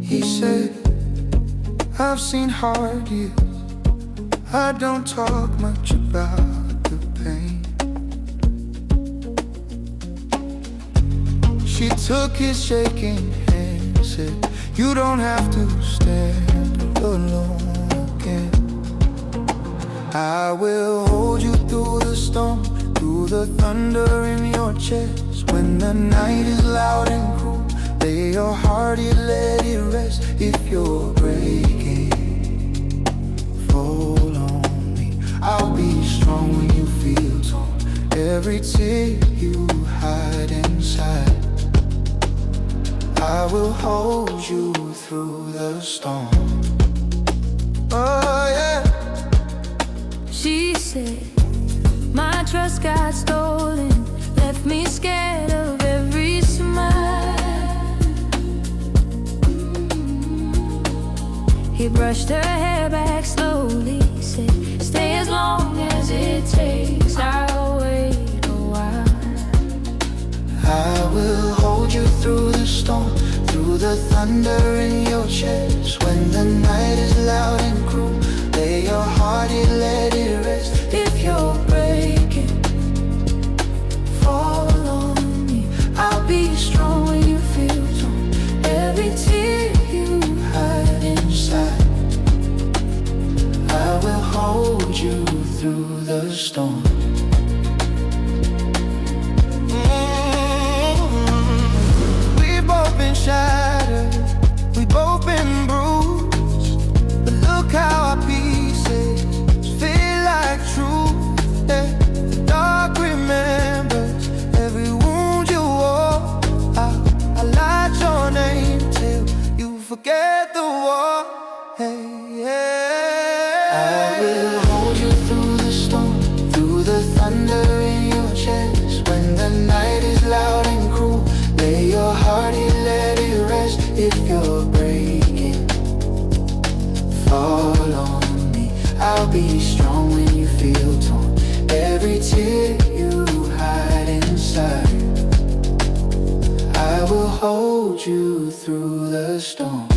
He said, I've seen hard years. I don't talk much about the pain. She took his shaking hand and said, you don't have to stand alone again. I will hold you through the storm, through the thunder in your chest. When the night is loud and cruel, lay your heart here, let it rest. If you're breaking, fall on me. I'll be strong when you feel torn. Every tear you hide inside, I will hold you through the storm. Oh yeah. She said, my trust got stolen, left me scared of every smile. He brushed her hair back slowly, said, stay as long as it takes, I'll wait a while. I will hold you through the storm, through the thunder in your chest. When the night is loud and cruel, lay your heart here, let it rest. If you're breaking, fall on me. I'll be strong when you feel torn. Every tear you hide inside, I will hold you through the storm. We've both been shattered, we've both been bruised, but look how our pieces feel like truth. Yeah. The dark remembers every wound you wore. I light your name till you forget the war. Hey, yeah. I will hold you through the storm, through the thunder in your chest. When the night is loud and cruel, lay your heart here, let it rest. If you're breaking, fall on me. I'll be strong when you feel torn. Every tear you hide inside, I will hold you through the storm.